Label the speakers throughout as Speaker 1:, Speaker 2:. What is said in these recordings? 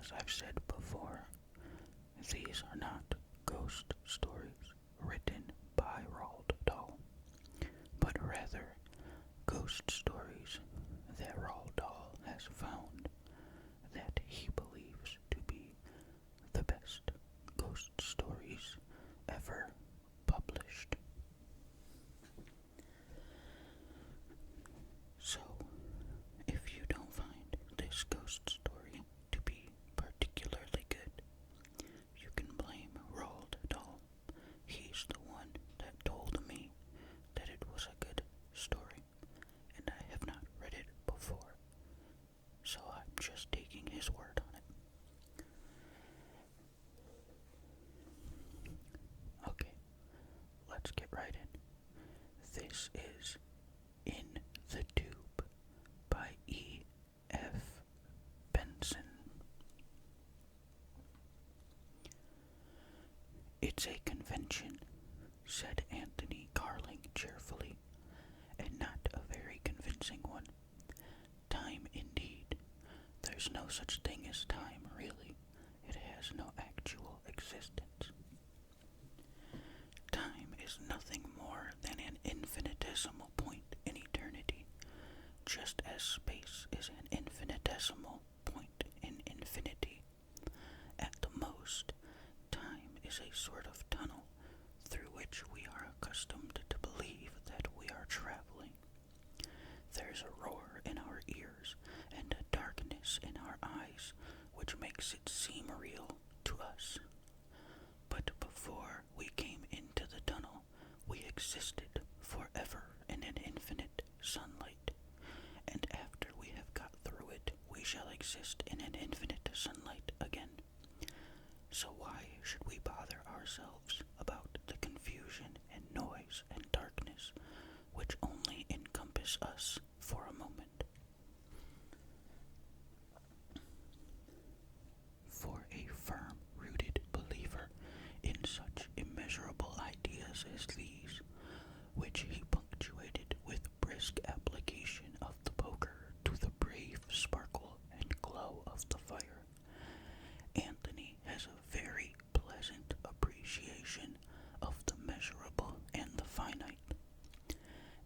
Speaker 1: As I've said before, these are not ghost stories written by Roald Dahl, but rather ghost stories that Roald Dahl has found that he believes to be the best ghost stories ever published. So, if you don't find this ghost story to be particularly good, you can blame Roald Dahl. He's the one that told me that it was a good story, and I have not read it before, so I'm just taking his word on it. Okay, let's get right in. This is In the Tube by E. F. Benson. It's a convention, said Anthony Carling cheerfully, and not a very convincing one. Time indeed. There's no such thing as time, really. It has no actual existence. Time is nothing more than an infinitesimal point in eternity, just as space is an infinitesimal point in infinity. At the most, time is a sort of tunnel through which we are accustomed to believe that we are traveling. There's a roar in our ears and a darkness in our eyes which makes it seem real to us. But before we came into the tunnel, we existed forever in an infinite sunlight, and after we have got through it, we shall exist in an infinite sunlight again. So why should we bother ourselves about the confusion and noise and darkness which only encompass us for a moment? For a firm-rooted believer in such immeasurable ideas as these, which he punctuated with brisk application of the poker to the brave sparkle and glow of the fire, Anthony has a very pleasant appreciation of the measurable and the finite,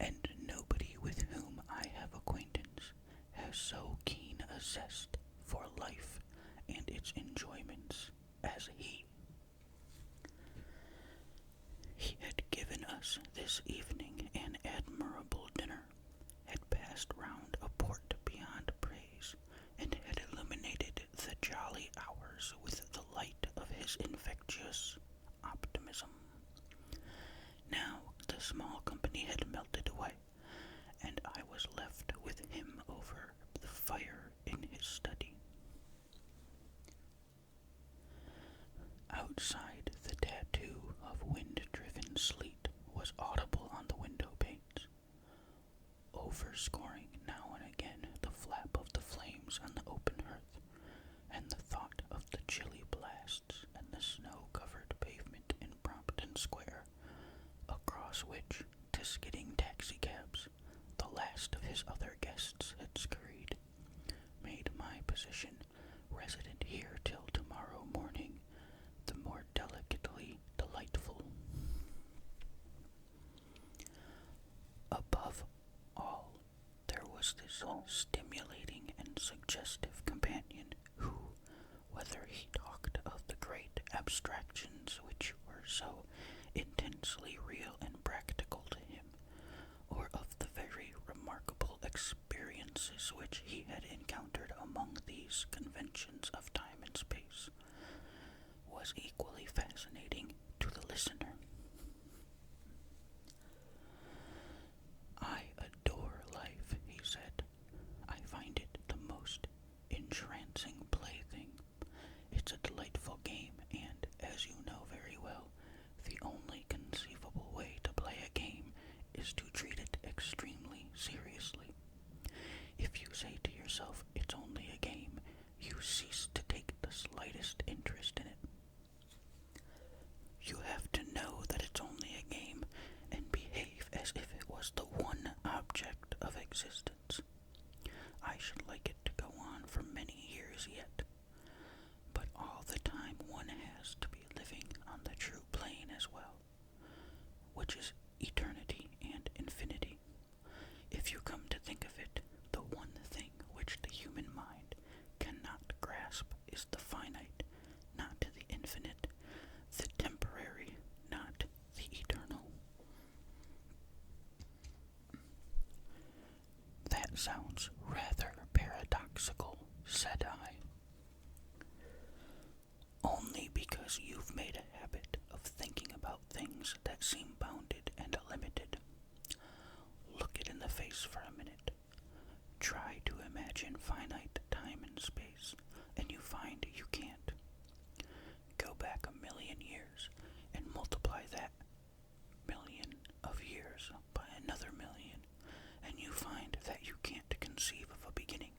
Speaker 1: and nobody with whom I have acquaintance has so keen a zest for life and its enjoyments as he. He had given us this evening an admirable dinner, had passed round a port beyond praise, and had illuminated the jolly hours with the light of his infectious optimism. Now the small company had melted away, and I was left with him over the fire in his study. Outside, the tattoo of wind-driven sleet was audible on the window panes, overscoring now and again the flap of the flames on the open hearth, and the thought of the chilly blasts and the snow-covered pavement in Brompton Square, across which, to skidding taxicabs, the last of his other guests had scurried, made my position, resident here till tomorrow morning, the more delicately delightful. Above all, there was this stimulating and suggestive companion who, whether he talked of the great abstractions which were so intensely real and practical to him, or of the very remarkable experiences which he had encountered among these conventions of time and space, was equally fascinating to the listener. I adore life, he said. I find it the most entrancing plaything. It's a delightful game, and, as you know very well, the only conceivable way to play a game is to treat it extremely seriously. If you say to yourself, it's only a game, you cease to take the slightest interest in it. You have to know that it's only a game and behave as if it was the one object of existence. I should like it to go on for many years yet. as well, which is eternity and infinity. If you come to think of it, the one thing which the human mind cannot grasp is the finite, not the infinite, the temporary, not the eternal. That sounds rather paradoxical, said I. Only because you've made a habit of thinking about things that seem bounded and limited. Look it in the face for a minute. Try to imagine finite time and space, and you find you can't. Go back 1,000,000 years and multiply that million of years by another million, and you find that you can't conceive of a beginning.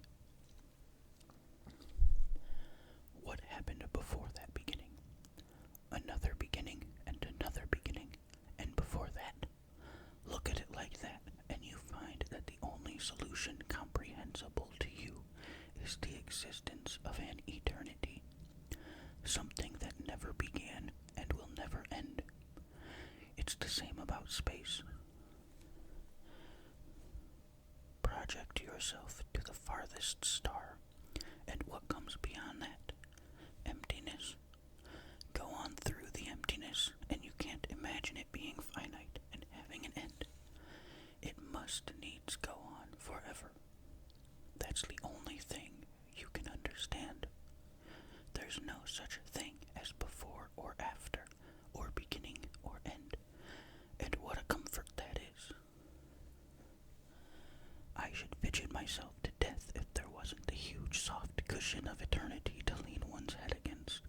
Speaker 1: What happened before that beginning? Another beginning and another beginning, and before that. Look at it like that, and you find that the only solution comprehensible to you is the existence of an eternity, something that never began and will never end. It's the same about space. Project yourself to the farthest star, and what comes beyond that? Emptiness. Go on through the emptiness, and you can't imagine it being finite and having an end. It must needs go on forever. That's the only thing you can understand. There's no such thing as before or after, or beginning or end, and what a comfort that is. I should fidget myself to death if there wasn't the huge soft cushion of eternity to lean one's head against.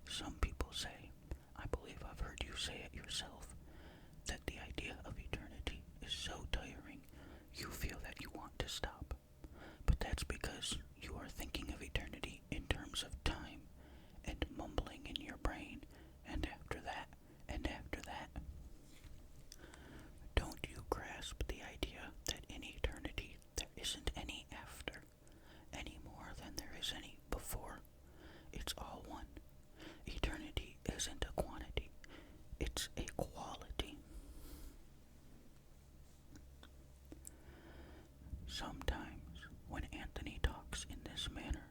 Speaker 1: Some people say, I believe I've heard you say it yourself, that the idea of eternity is so tiring you feel that you want to stop. But that's because you are thinking of eternity in terms of time and mumbling in your brain, and after that, and after that. Don't you grasp the idea that in eternity there isn't any after, any more than there is any before? It's all one. Eternity isn't a quantity, it's a quality. Sometimes, when Anthony talks in this manner,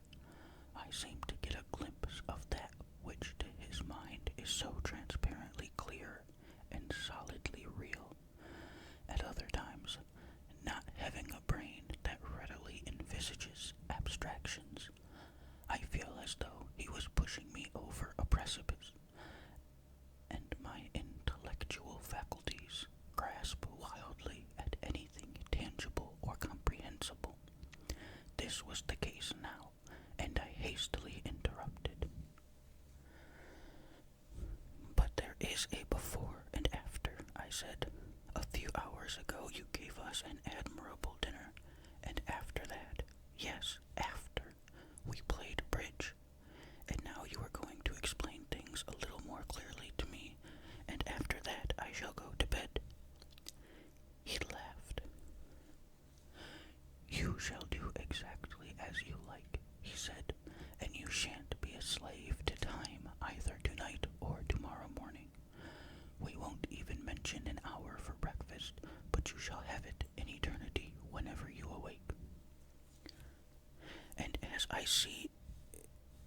Speaker 1: I seem to get a glimpse of that which to his mind is so transparently clear and solidly real. At other times, not having a brain that readily envisages abstractions, I feel as though he was pushing me over a precipice, and my intellectual faculties grasp wildly at anything tangible or comprehensible. This was the case now, and I hastily interrupted. But there is a before and after, I said. A few hours ago you gave us an admirable dinner, and after that, yes, after, we played bridge, and now you are going to explain things a little more clearly to me, and after that I shall go to bed. He laughed. You shall do exactly as you like, he said, and you shan't be a slave to time either tonight or tomorrow morning. We won't even mention an hour for breakfast, but you shall have it in eternity whenever you awake. And as I see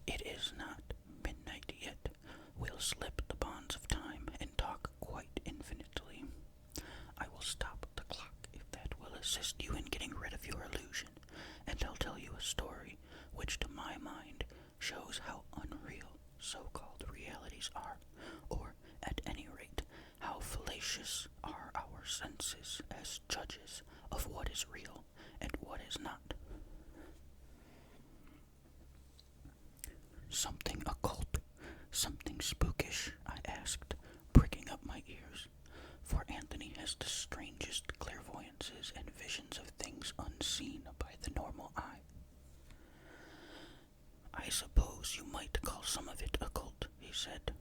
Speaker 1: it is not midnight yet, we'll slip the bonds of time and talk quite infinitely. I will stop the clock if that will assist you in getting rid of your illusion, and I'll tell you a story which to my mind shows how unreal so-called realities are, or at any rate, how fallacious are our senses as judges of what is real and what is not. Something occult, something spookish, I asked, pricking up my ears, for Anthony has the strangest clairvoyances and visions of things unseen by the normal eye. I suppose you might call some of it occult, he said,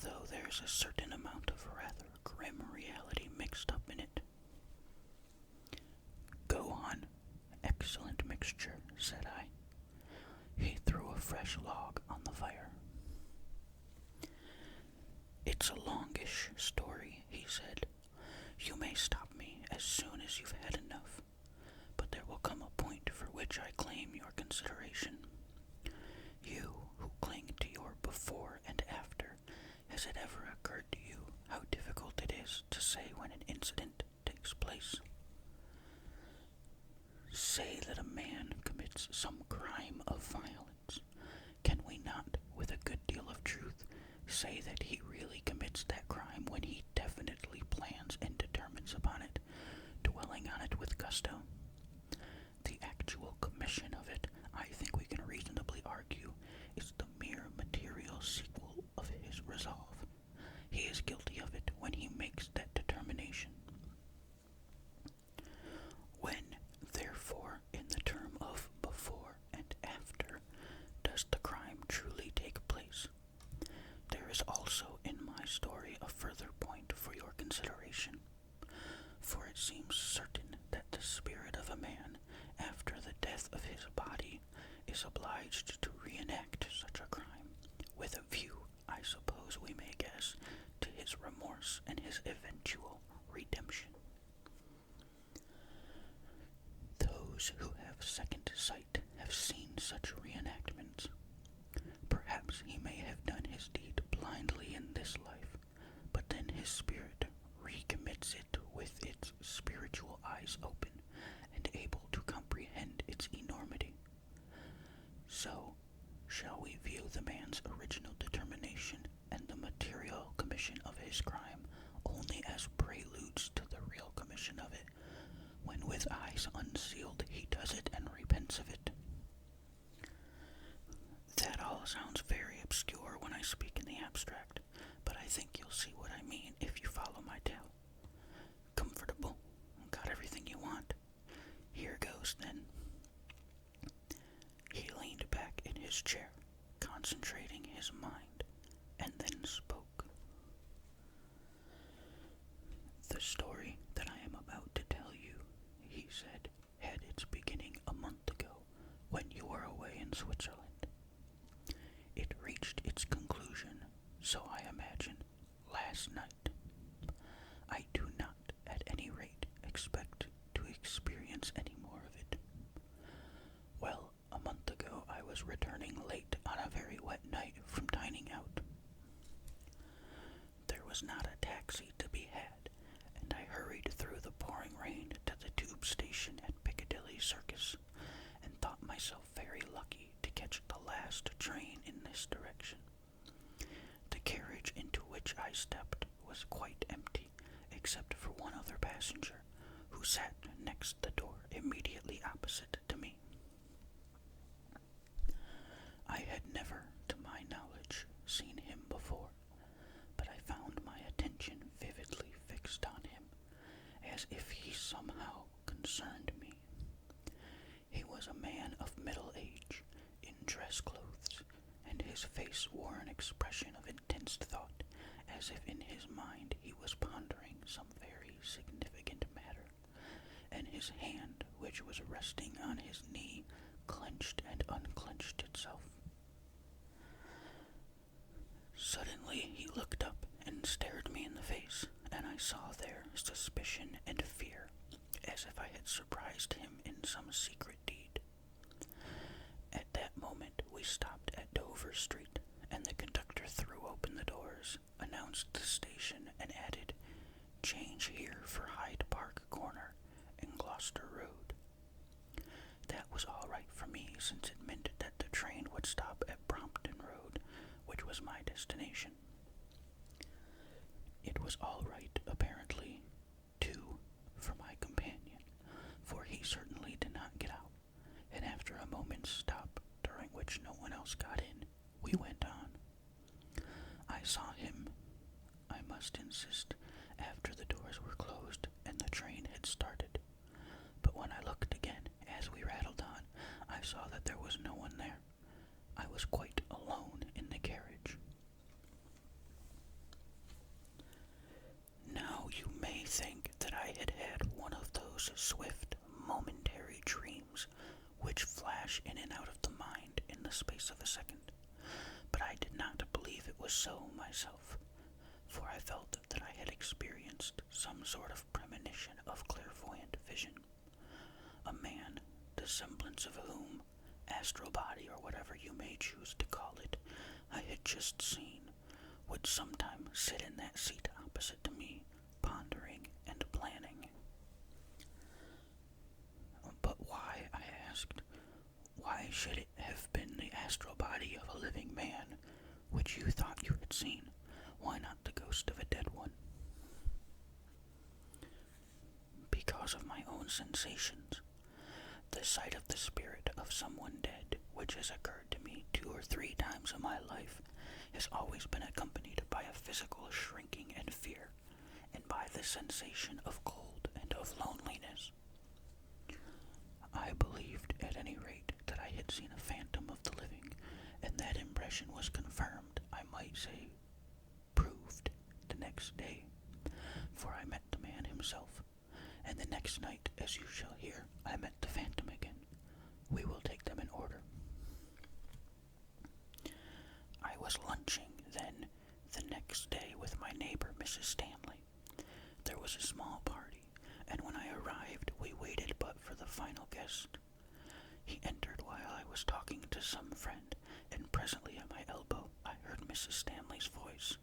Speaker 1: though there's a certain amount of rather grim reality mixed up in it. Go on. Excellent mixture, said I. He threw a fresh log on the fire. It's It's a longish story, he said. You may stop me as soon as you've had enough, but there will come a point for which I claim your consideration. You who cling to your before and after, has it ever occurred to you how difficult it is to say when an incident takes place? Say that a man commits some crime of violence. Can we not, with a good deal of truth, say that he really commits that crime when he definitely plans and determines upon it, dwelling on it with gusto? The actual commission of it, I think we can reasonably argue, is the mere material sequel of his resolve. He is guilty of it when he makes that determination. When, therefore, in the term of before and after, does the crime truly take place? There is also in my story a further point for your consideration, for it seems certain that the spirit of a man, after the death of his body, is obliged to reenact such a crime, with a view, I suppose we may guess, to his remorse and his eventual redemption. Those who have second sight have seen such reenactments. Perhaps he may have done his deed blindly in this life, but then his spirit recommits it with its spiritual eyes open and able to comprehend its enormity. So, shall we view the man's original determination and the material commission of his crime only as preludes to the real commission of it, when with eyes unsealed he does it and repents of it? That all sounds very obscure when I speak in the abstract, but I think you'll see what I mean if you follow my tale. Comfortable? Got everything you want? Here goes, then. He leaned back in his chair, concentrating his mind, and then spoke. The story that I am about to tell you, he said, had its beginning a month ago, when you were away in Switzerland. It reached its conclusion, so I imagine, last night. I do not, at any rate, expect to experience any more of it. Well, a month ago I was returning late on a very wet night from dining out. There was not a taxi to be had, and I hurried through the pouring rain to the tube station at Piccadilly Circus, and thought myself very lucky to catch the last train in this direction. The carriage into which I stepped was quite empty, except for one other passenger, who sat next the door immediately opposite to me. I had never, to my knowledge, seen him before, but I found my attention vividly fixed on him, as if he somehow concerned me. He was a man of middle age, in dress clothes, and his face wore an expression of intense thought, as if in his mind he was pondering some very significant matter, and his hand, which was resting on his knee, clenched and unclenched itself. Suddenly he looked up and stared me in the face, and I saw there suspicion and fear, as if I had surprised him in some secret deed. At that moment we stopped at Dover Street, and the conductor threw open the doors, announced the station, and added, "Change here for Hyde Park Corner and Gloucester Road." That was all right for me, since it meant that the train would stop at Brompton Road, which was my destination. It was all right, apparently, too, for my companion, for he certainly did not get out, and after a moment's stop, during which no one else got in, we went on. I saw him, I must insist, after the doors were closed and the train had started. But when I looked again, as we rattled on, I saw that there was no one there. I was quite alone in the carriage. Now you may think that I had had one of those swift, momentary dreams which flash in and out of the mind in the space of a second, but I did not believe it was so myself, for I felt that I had experienced some sort of premonition of clairvoyant vision. A man, the semblance of whom, astral body or whatever you may choose to call it, I had just seen, would sometime sit in that seat opposite to me, pondering and planning. But why, I asked, why should it have been the astral body of a living man, which you thought you had seen? Why not the ghost of a dead one? Because of my own sensations. The sight of the spirit of someone dead, which has occurred to me 2 or 3 times in my life, has always been accompanied by a physical shrinking and fear, and by the sensation of cold and of loneliness. I believed, at any rate, that I had seen a phantom of the living, and that impression was confirmed, I might say, proved, the next day, for I met the man himself, and the next night, as you shall hear, I met the phantom again. We will take them in order. I was lunching, then, the next day with my neighbor, Mrs. Stanley. There was a small party, and when I arrived, we waited but for the final guest. He entered while I was talking to some friend, and presently at my elbow I heard Mrs. Stanley's voice.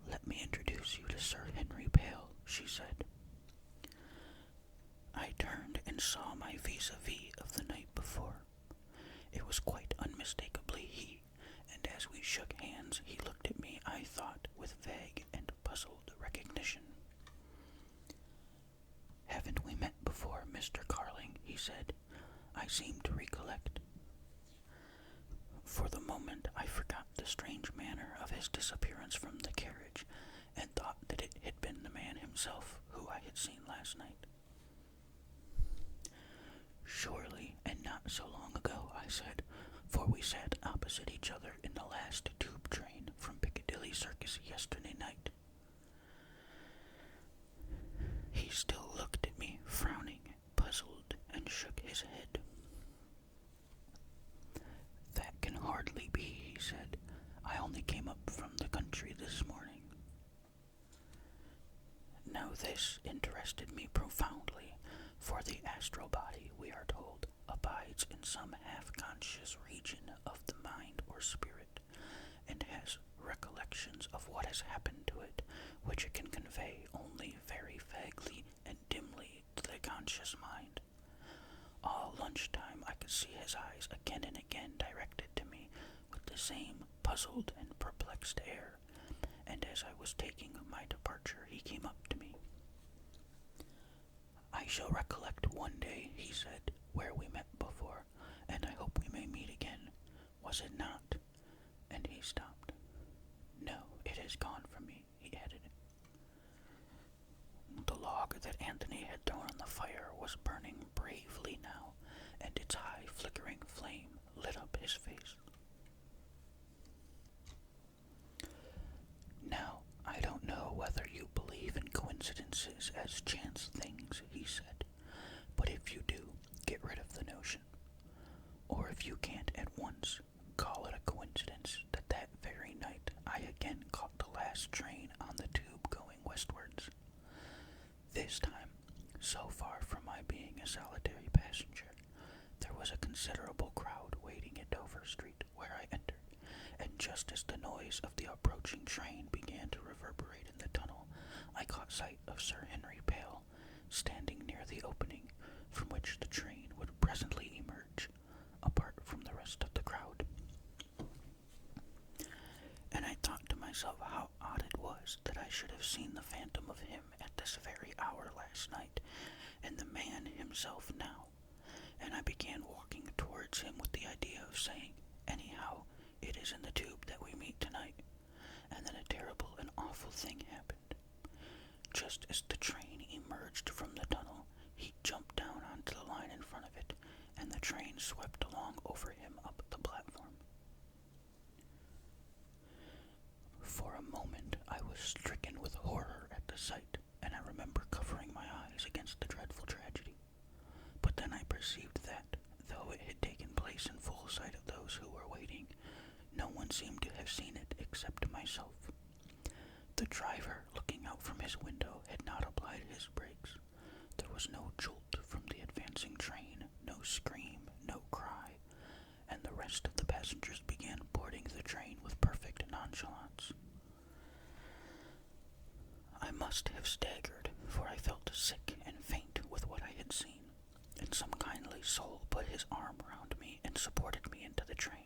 Speaker 1: "Let me introduce you to Sir Henry Pale," she said. I turned and saw my vis-a-vis of the night before. It was quite unmistakably he, and as we shook hands he looked at me, I thought, with vague and puzzled recognition. "Haven't we met before, Mr. Carling?" he said. "I seem to recollect." For the moment I forgot the strange manner of his disappearance from the carriage, and thought that it had been the man himself who I had seen last night. "Surely, and not so long ago," I said, "for we sat opposite each other in the last tube train from Piccadilly Circus yesterday night." He still looked at me, frowning, puzzled, and shook his head. "That can hardly be," he said. "I only came up from the country this morning." Now this interested me profoundly, for the astral body, we are told, abides in some half-conscious region of the mind or spirit, and has recollections of what has happened to it, which it can convey only very vaguely and dimly to the conscious mind. All lunchtime I could see his eyes again and again directed to me with the same puzzled and perplexed air, and as I was taking my departure he came up to me. "I shall recollect one day," he said, "where we met before, and I hope we may meet again. Was it not?" And he stopped. "No, it has gone from me," he added. The log that Anthony had thrown on the fire was burning bravely now, and its high flickering flame lit up his face. "Now, I don't know whether you believe in coincidences as chance things," he said, "but if you do, get rid of the notion. Or if you can't at once, call it a coincidence that that very night I again caught the last train on the tube going westwards. This time, so far from my being a solitary passenger, there was a considerable crowd waiting at Dover Street, where I entered, and just as the noise of the approaching train began to reverberate in the tunnel, I caught sight of Sir Henry Pale, standing near the opening from which the train would presently emerge, apart from the rest of the crowd. And I thought to myself how odd it was that I should have seen the phantom of him at this very hour last night, and the man himself now, and I began walking towards him with the idea of saying, "Anyhow, it is in the tube that we meet tonight," and then a terrible and awful thing happened. Just as the train emerged from the tunnel, he jumped down onto the line in front of it, and the train swept along over him up the platform. For a moment I was stricken with horror at the sight, and I remember covering my eyes against the dreadful tragedy. But then I perceived that, though it had taken place in full sight of those who were waiting, No one seemed to have seen it except myself. The driver, looking out from his window, had not applied his brakes. There was no jolt from the advancing train, no scream, no cry, and the rest of the passengers began boarding the train with perfect nonchalance. I must have staggered, for I felt sick and faint with what I had seen, and some kindly soul put his arm round me and supported me into the train.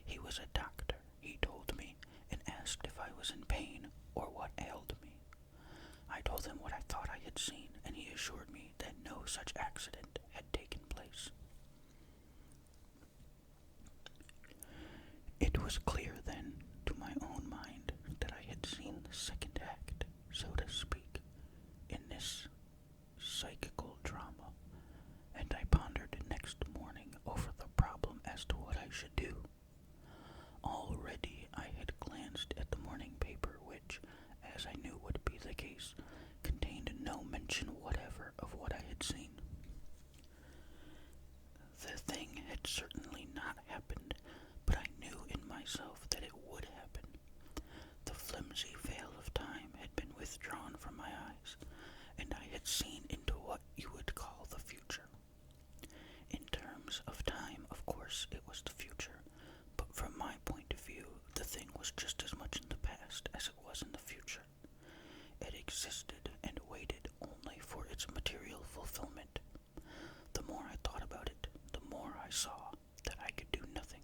Speaker 1: He was a doctor, he told me, and asked if I was in pain or what ailed me. I told him what I thought I had seen, and he assured me that no such accident had taken place. It was clear then, to my own mind, that I had seen the second act, so to speak, in this psychical drama, and I pondered next morning over the problem as to what I should do. Already I had glanced at the morning paper which, as I knew would be the case, contained no mention whatever of what I had seen. The thing had certainly not happened, but I knew in myself that it would happen. The flimsy veil of time had been withdrawn from my eyes, and I had seen into what you would call the future. In terms of time, of course, it was the future, but from my point of view, the thing was just as much in the past as it was in the future. It existed and waited only for its material fulfillment. The more I thought about it, the more I saw that I could do nothing.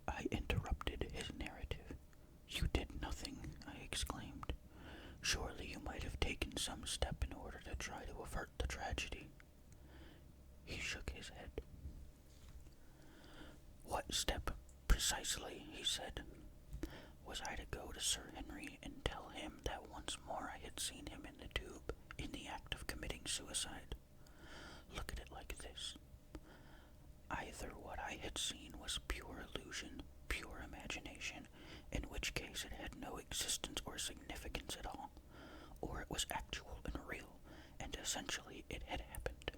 Speaker 1: I interrupted his narrative. "You did nothing," I exclaimed. "Surely you might have taken some step in order to try to avert the tragedy." He shook his head. "What step, precisely?" he said. "Was I to go to Sir Henry and tell him that once more I had seen him in the tube, in the act of committing suicide? Look at it like this. Either what I had seen was pure illusion, pure imagination, in which case it had no existence or significance at all, or it was actual and real, and essentially it had happened.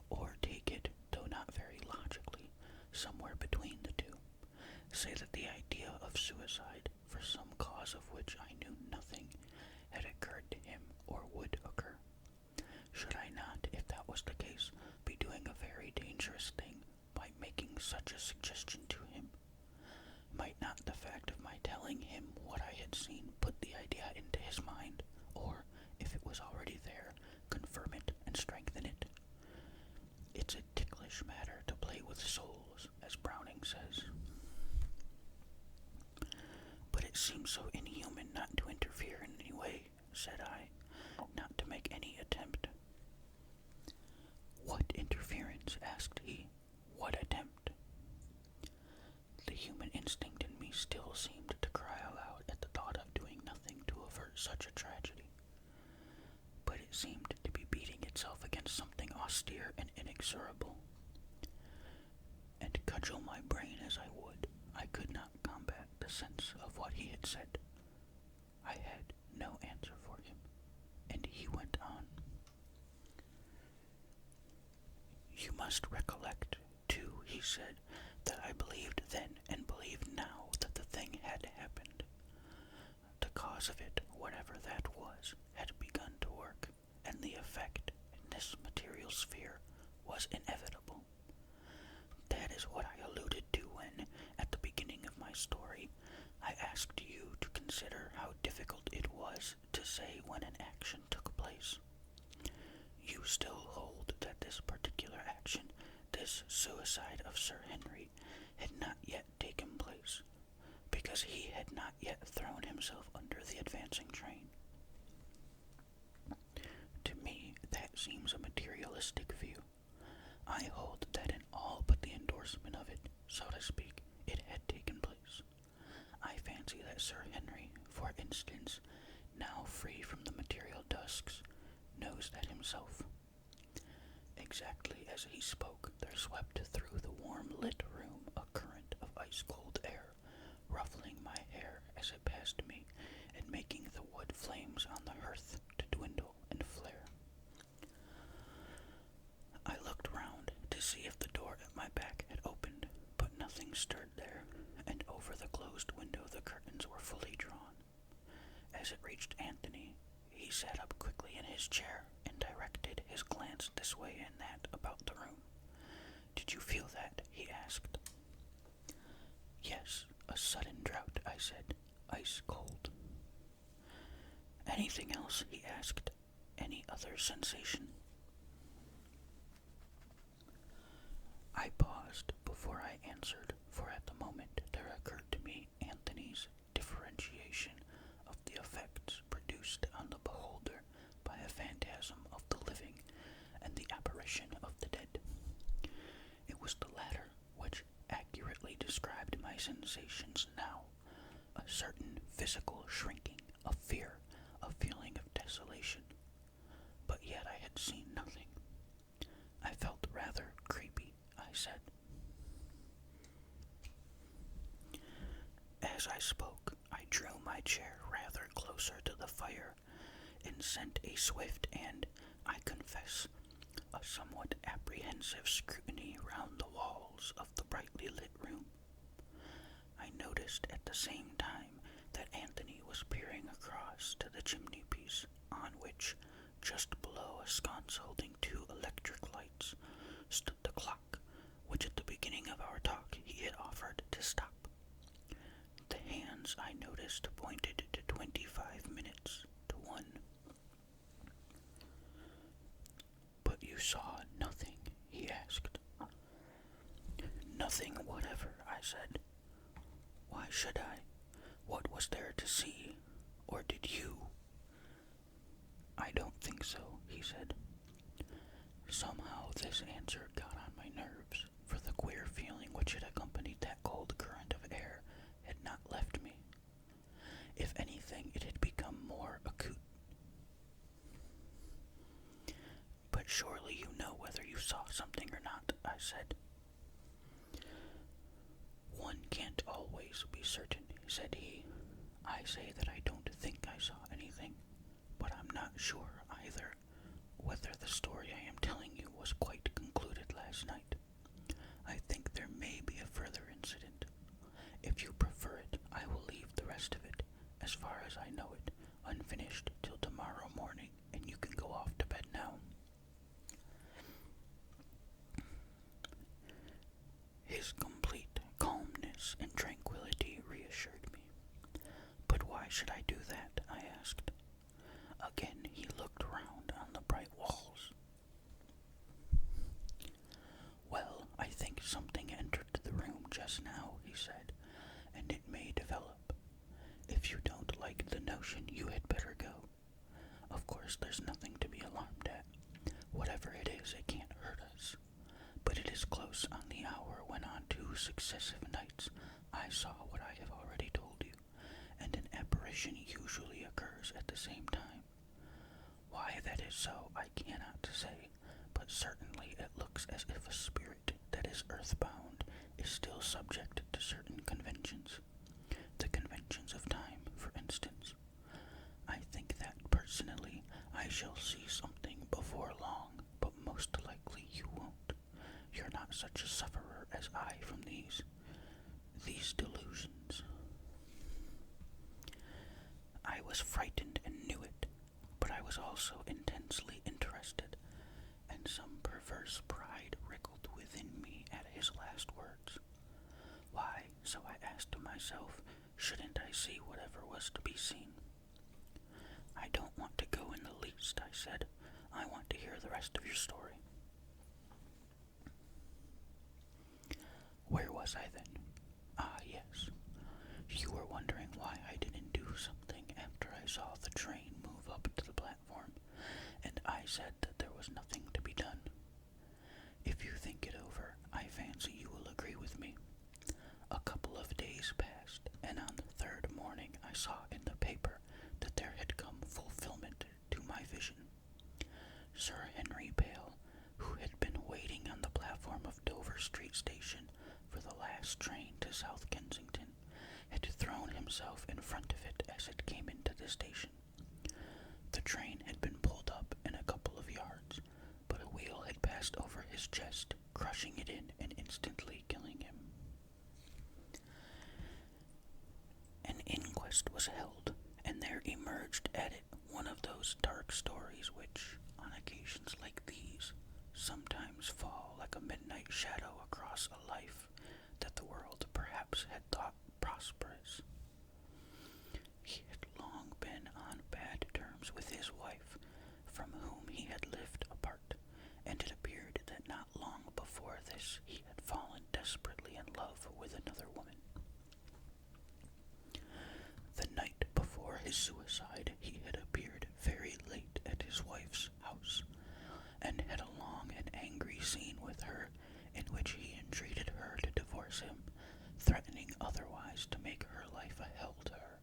Speaker 1: Or take it, though not very logically, somewhere between the two. Say that the idea of suicide, for some cause of which I knew nothing, had occurred to him or would occur. Should I not, if that was the case, be doing a very dangerous thing by making such a suggestion to him? Might not the fact of my telling him what I had seen put the idea into his mind, or, if it was already there, confirm it and strengthen it? It's a ticklish matter to play with souls, as Browning says. But it seems so inhuman not to interfere in any way, said I, not to make any attempt. What interference? Asked he. What attempt? The human instinct in me still seemed to cry aloud at the thought of doing nothing to avert such a tragedy. But it seemed to be beating itself against something austere and inexorable. And cudgel my brain as I would, I could not combat the sense of what he had said. I had no answer for him, and he went on. You must recollect, too, he said, that I believed then and believe now that the thing had happened. The cause of it, whatever that was, had begun to work, and the effect in this material sphere was inevitable. That is what I alluded to when, at the beginning of my story, I asked you to consider how difficult it was to say when an action took place. You still hold that this particular action, this suicide of Sir Henry, had not yet taken place, because he had not yet thrown himself under the advancing train. To me, that seems a materialistic view. I hold that in all but the endorsement of it, so to speak, it had taken place. I fancy that Sir Henry, for instance, now free from the material dusks, knows that himself. Exactly as he spoke, there swept through the warm-lit room a current of ice-cold air, ruffling my hair as it passed me, and making the wood flames on the hearth to dwindle and flare. I looked round to see if the As it reached Anthony, he sat up quickly in his chair and directed his glance this way and that about the room. "Did you feel that?" he asked. "Yes, a sudden drought," I said. "Ice cold." "Anything else?" he asked. "Any other sensation?" I paused before I answered, for at the moment there occurred to me Anthony's differentiation of the effects produced on the beholder by a phantasm of the living and the apparition of the dead. It was the latter which accurately described my sensations now, a certain physical shrinking, of fear, a feeling of desolation. But yet I had seen nothing. I felt rather creepy, I said. As I spoke, I drew my chair rather closer to the fire and sent a swift and, I confess, a somewhat apprehensive scrutiny round the walls of the brightly lit room. I noticed at the same time that Anthony was peering across to the chimney piece, on which, just below a sconce holding 2 electric lights, stood the clock, which at the beginning of our talk he had offered to stop. The hands, I noticed, pointed to 25 minutes to 1. "But you saw nothing?" he asked. "Nothing whatever," I said. "Why should I? What was there to see? Or did you?" "I don't think so," he said. Somehow this answer got on my nerves, for the queer feeling which had accompanied that cold current of air had not left me. If anything, it had become more acute. "But surely you know whether you saw something or not," I said. "One can't always be certain," said he. "I say that I don't think I saw anything, but I'm not sure either whether the story I am telling you was quite concluded last night. I think there may be a further incident. If you prefer it, I will leave the rest of it, as far as I know it, unfinished till tomorrow morning, and you can go off to bed now." His complete calmness and tranquility reassured me. "But why should I do that?" I asked. Again he looked round on the bright walls. "Well, I think something entered the room just now," he said, "and it may develop. If you don't like the notion, you had better go. Of course, there's nothing to be alarmed at. Whatever it is, it can't hurt us. But it is close on the hour when on 2 successive nights I saw what I have already told you, and an apparition usually occurs at the same time. Why that is so, I cannot say, but certainly it looks as if a spirit that is earthbound is still subject to certain conventions. The conventions of time, for instance. I think that, personally, I shall see something before long, but most likely you won't. You're not such a sufferer as I from these delusions." I was frightened and knew it, but I was also intensely interested, and some perverse pride wriggled within me at his last words. Why, so I asked myself, shouldn't I see whatever was to be seen? "I don't want to go in the least," I said. "I want to hear the rest of your story." Where was I then? Ah, yes. You were wondering why I didn't do something after I saw the train move up to the platform, and I said that there was nothing to be done. If you think it over, I fancy you will agree with me. A couple of days passed, and on the 3rd morning I saw in the paper that there had come fulfillment to my vision. Sir Henry Pale, who had been waiting on the platform of Dover Street Station for the last train to South Kensington, had thrown himself in front of it as it came into the station. The train had been pulled up in a couple of yards, but a wheel had passed over his chest, crushing it in and instantly killing him. An inquest was held, and And there emerged at it one of those dark stories which, on occasions like these, sometimes fall like a midnight shadow across a life that the world perhaps had thought prosperous. He had long been on bad terms with his wife, from whom he had lived apart, and it appeared that not long before this he had fallen desperately in love with another woman. The night before his suicide, he had appeared very late at his wife's house, and had a long and angry scene with her, in which he entreated her to divorce him, threatening otherwise to make her life a hell to her.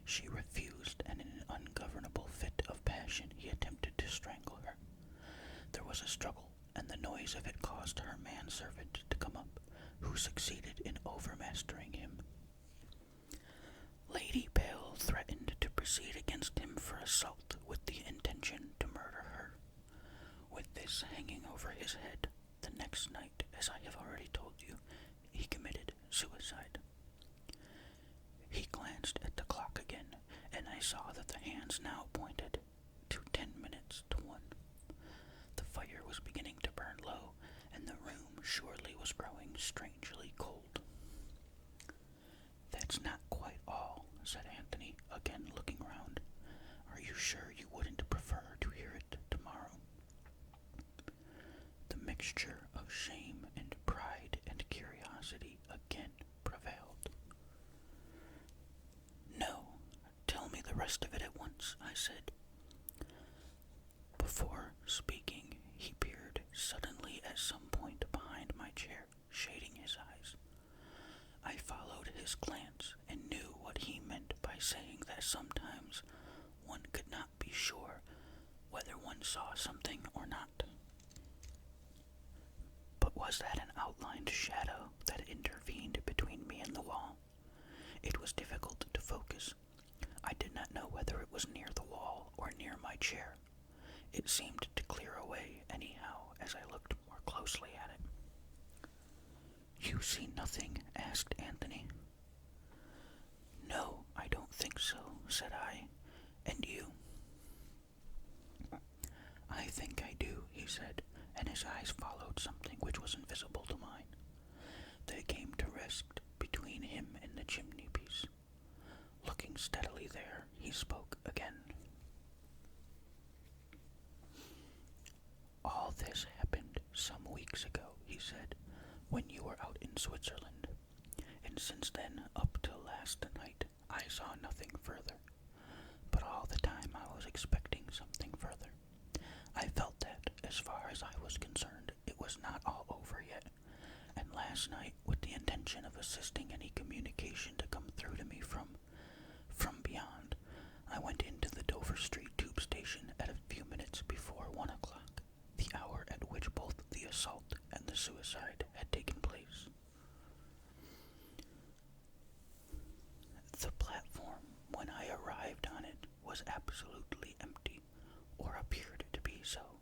Speaker 1: She refused, and in an ungovernable fit of passion he attempted to strangle her. There was a struggle, and the noise of it caused her manservant to come up, who succeeded in overmastering him. Lady Pale threatened to proceed against him for assault with the intention to murder her. With this hanging over his head, the next night, as I have already told you, he committed suicide. He glanced at the clock again, and I saw that the hands now pointed to 10 minutes to 1. The fire was beginning to burn low, and the room surely was growing strangely cold. "That's not quite all," said Anthony, again looking round. "Are you sure you wouldn't prefer to hear it tomorrow?" The mixture of shame and pride and curiosity again prevailed. "No, tell me the rest of it at once," I said. Before speaking, he peered suddenly at some point behind my chair, shading his eyes. I followed his glance and knew what he meant by saying that sometimes one could not be sure whether one saw something or not. But was that an outlined shadow that intervened between me and the wall? It was difficult to focus. I did not know whether it was near the wall or near my chair. It seemed to clear away anyhow as I looked more closely at it. "You see nothing?" asked Anthony. "No, I don't think so," said I. "And you?" "I think I do," he said, and his eyes followed something which was invisible to mine. They came to rest between him and the chimney piece. Looking steadily there, he spoke again. "All this happened some weeks ago," he said, "when you were out in Switzerland, and since then, up till last night, I saw nothing further. But all the time I was expecting something further. I felt that, as far as I was concerned, it was not all over yet, and last night, with the intention of assisting any communication to come through to me from beyond, I went into the Dover Street tube station at a few minutes before 1 o'clock, the hour at which both the assault and the suicide had taken place. The platform, when I arrived on it, was absolutely empty, or appeared to be so,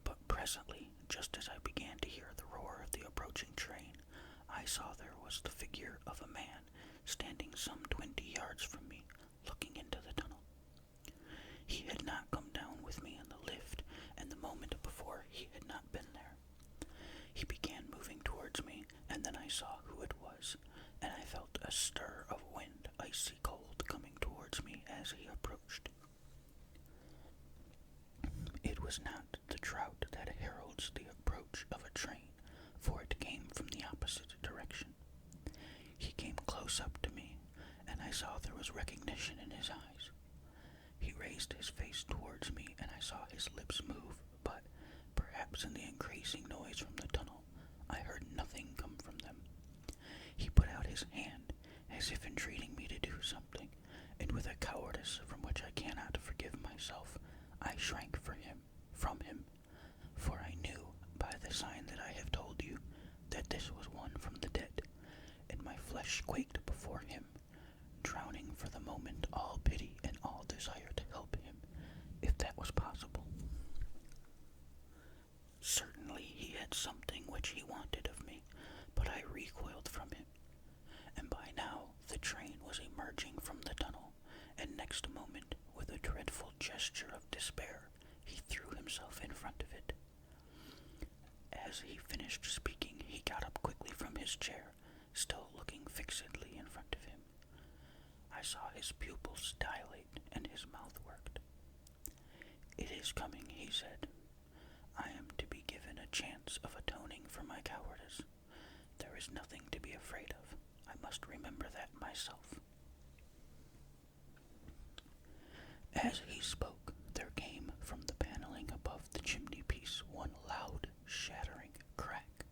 Speaker 1: but presently, just as I began to hear the roar of the approaching train, I saw there was the figure of a man standing some 20 yards from me, looking into the tunnel. He had not come down with me in the lift, and the moment before he had not been there. He began moving towards me, and then I saw who it was, and I felt a stir of wind, icy cold, coming towards me as he approached. It was not the drought that heralds the approach of a train, for it came from the opposite direction. He came close up to me, and I saw there was recognition in his eyes. He raised his face towards me, and I saw his lips move, but, perhaps in the increasing noise from the tunnel, I heard nothing come from them. He put out his hand, as if entreating me to do something, and with a cowardice from which I cannot forgive myself, I shrank from him, for I knew, by the sign that I have told you, that this was one from the dead, and my flesh quaked before him, drowning for the moment all pity and all desire to help him, if that was possible. Certainly he had something which he wanted of me, but I recoiled from him, and by now the train was emerging from the tunnel, and next moment gesture of despair, he threw himself in front of it. As he finished speaking, he got up quickly from his chair, still looking fixedly in front of him. I saw his pupils dilate and his mouth worked. "It is coming," he said. "I am to be given a chance of atoning for my cowardice. There is nothing to be afraid of. I must remember that myself." As he spoke, there came from the paneling above the chimney-piece one loud, shattering crack,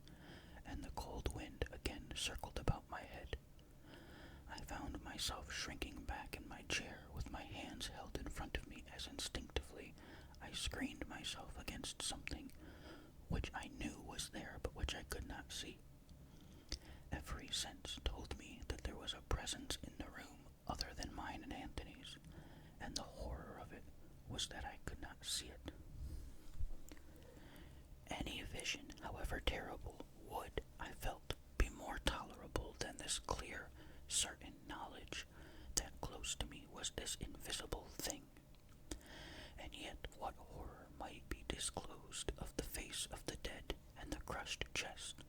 Speaker 1: and the cold wind again circled about my head. I found myself shrinking back in my chair with my hands held in front of me as instinctively I screened myself against something which I knew was there but which I could not see. Every sense told me that there was a presence in the room other than mine and Anthony's, and the horror of it was that I could not see it. Any vision, however terrible, would, I felt, be more tolerable than this clear, certain knowledge that close to me was this invisible thing. And yet what horror might be disclosed of the face of the dead and the crushed chest?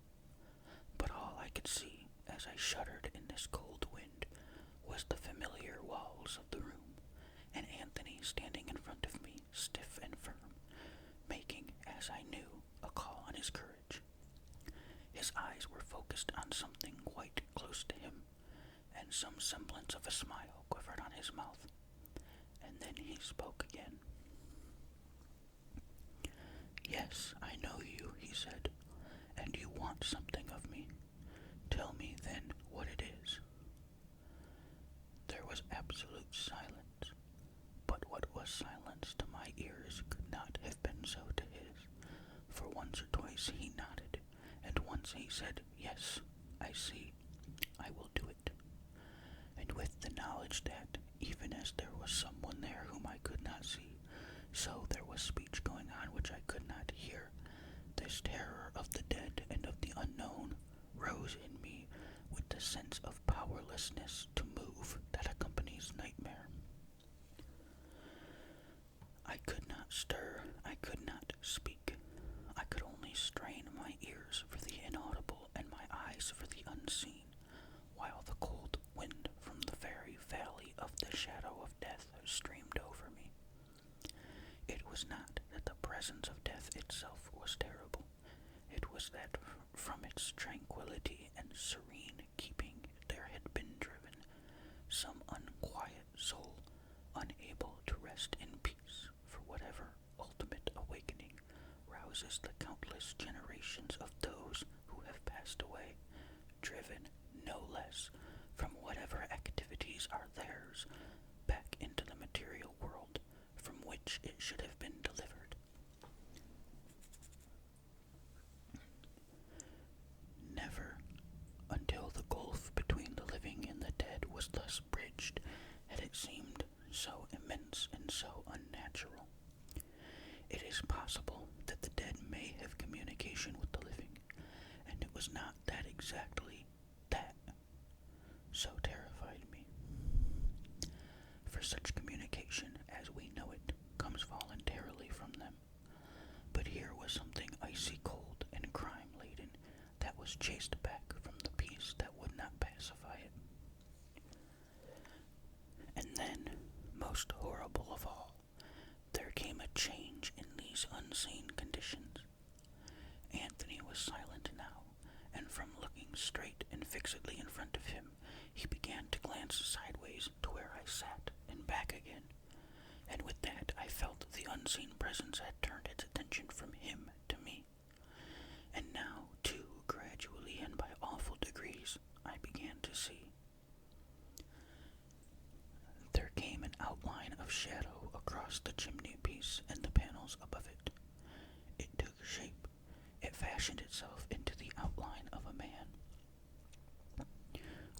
Speaker 1: But all I could see, as I shuddered in this cold wind, was the familiar walls of the room, and Anthony standing in front of me, stiff and firm, making, as I knew, a call on his courage. His eyes were focused on something quite close to him, and some semblance of a smile quivered on his mouth. And then he spoke again. "Yes, I know you," he said, "and you want something of me. Tell me, then, what it is." There was absolute silence, but what was silence to my ears could not have been so to his, for once or twice he nodded, and once he said, "Yes, I see. I will do it." And with the knowledge that, even as there was someone there whom I could not see, so there was speech going on which I could not hear, this terror of the dead and of the unknown rose in me with the sense of powerlessness to move that accompanies nightmare. I could not stir, I could not speak. I could only strain my ears for the inaudible and my eyes for the unseen, while the cold wind from the very valley of the shadow of death streamed over me. It was not that the presence of death itself was terrible. It was that from its tranquility and serene keeping there had been driven some unquiet soul, unable to rest in peace for whatever ultimate awakening rouses the countless generations of those who have passed away, driven no less from whatever activities are theirs back into the material world from which it should have been delivered. Never, until the gulf between the living and the dead was thus bridged, had it seemed so immense and so unnatural. It is possible that the dead may have communication with the living, and it was not that exactly that so terrified me. For such communication, as we know it, comes voluntarily from them. But here was something icy cold and crime-laden that was chased back from the peace that would not pacify it. And then, most horrible of all, there came a change in these unseen conditions. Anthony was silent now, and from looking straight and fixedly in front of him, he began to glance sideways to where I sat and back again, and with that I felt the unseen presence had turned its attention from him to me. And now, too, gradually and by awful degrees, I began to see. There came an outline of shadow across the chimney-piece and the panels above it. It took shape. It fashioned itself into the outline of a man.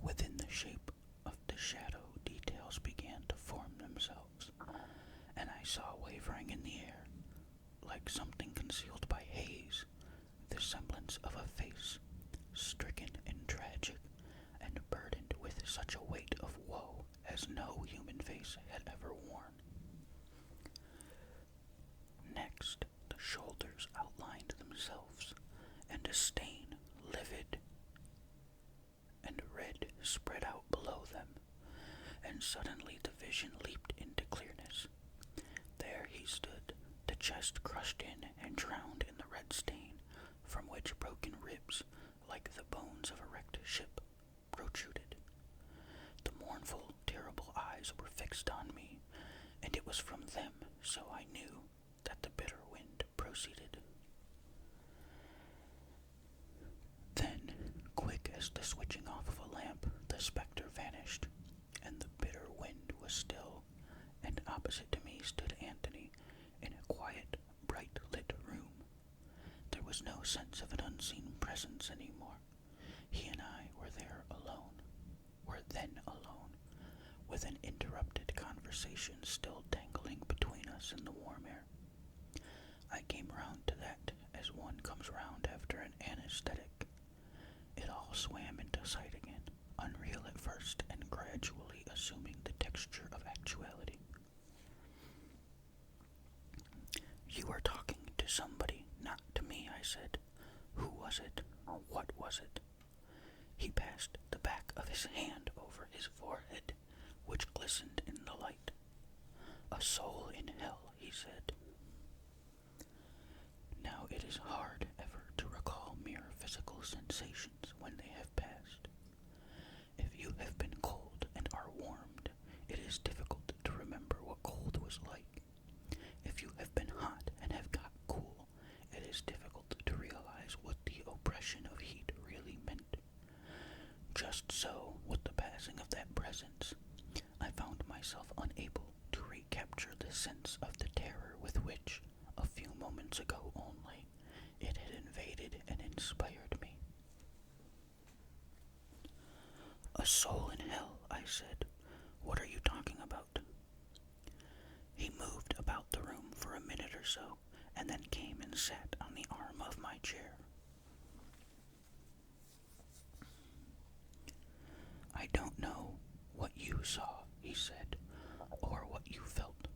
Speaker 1: Within the shape of the shadow, details began to form themselves, and I saw wavering in the air, like something concealed by haze, the semblance of a face, stricken and tragic, and burdened with such a weight of woe as no human face had ever worn. a stain, livid and red, spread out below them, and suddenly the vision leaped into clearness. There he stood, the chest crushed in and drowned in the red stain, from which broken ribs, like the bones of a wrecked ship, protruded. The mournful, terrible eyes were fixed on me, and it was from them, so I knew, that the bitter wind proceeded. Then, quick as the switching off of a lamp, the spectre vanished, and the bitter wind was still, and opposite to me stood Anthony, in a quiet, bright-lit room. There was no sense of an unseen presence anymore. He and I were then alone, with an interrupted conversation still dangling between us in the warm air. I came round to that as one comes round after an anesthetic. It all swam into sight again, unreal at first and gradually assuming the texture of actuality. You were talking to somebody, not to me, I said. Who was it? What was it? He passed the back of his hand over his forehead, which glistened in the light. A soul in hell, he said. Now it is hard ever to recall mere physical sensations when they have passed. If you have been cold and are warmed, it is difficult to remember what cold was like. If you have been hot and have got cool, it is difficult to realize what the oppression of heat really meant. Just so, with the passing of that presence, I found myself unable to recapture the sense of the terror with which, a few moments ago only, it had invaded and inspired me. A soul in hell, I said. What are you talking about? He moved about the room for a minute or so, and then came and sat on the arm of my chair. I don't know what you saw, he said, or what you felt.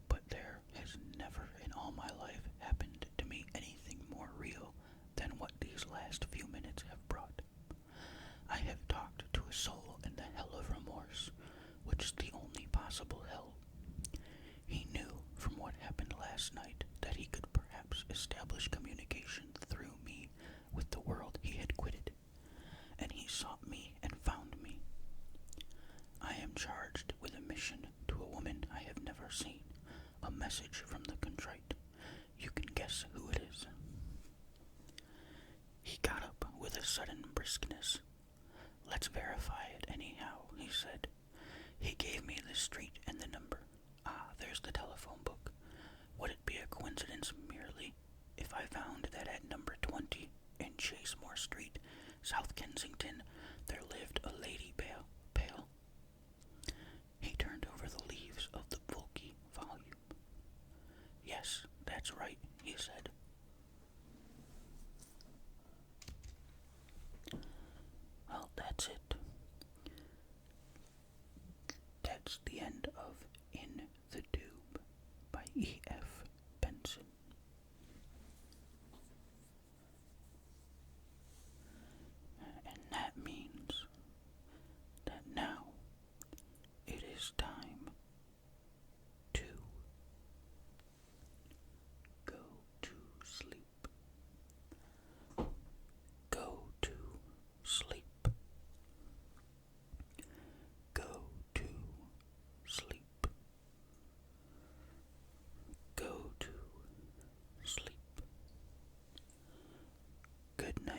Speaker 1: But there has never in all my life happened to me anything more real than what these last few minutes have brought. I have talked to a soul in the hell of remorse, which is the only possible hell. He knew from what happened last night that he could perhaps establish communication through me with the world he had quitted, and he sought me and found me. I am charged with a mission to a woman I have never seen, a message from the contrite. You can guess who it is. He got up with a sudden briskness. Let's verify it anyhow, he said. He gave me the street and the number. Ah, there's the telephone book. Would it be a coincidence merely if I found that at number 20 in Chasemore Street, South Kensington, there lived a lady pale? He turned over the leaves of the bulky volume. Yes, that's right, he said. Well, that's it. That's the end of In the Tube by E.F. Benson. And that means that now it is time to go to sleep. Go to sleep. Go to sleep. Go to sleep. Good night.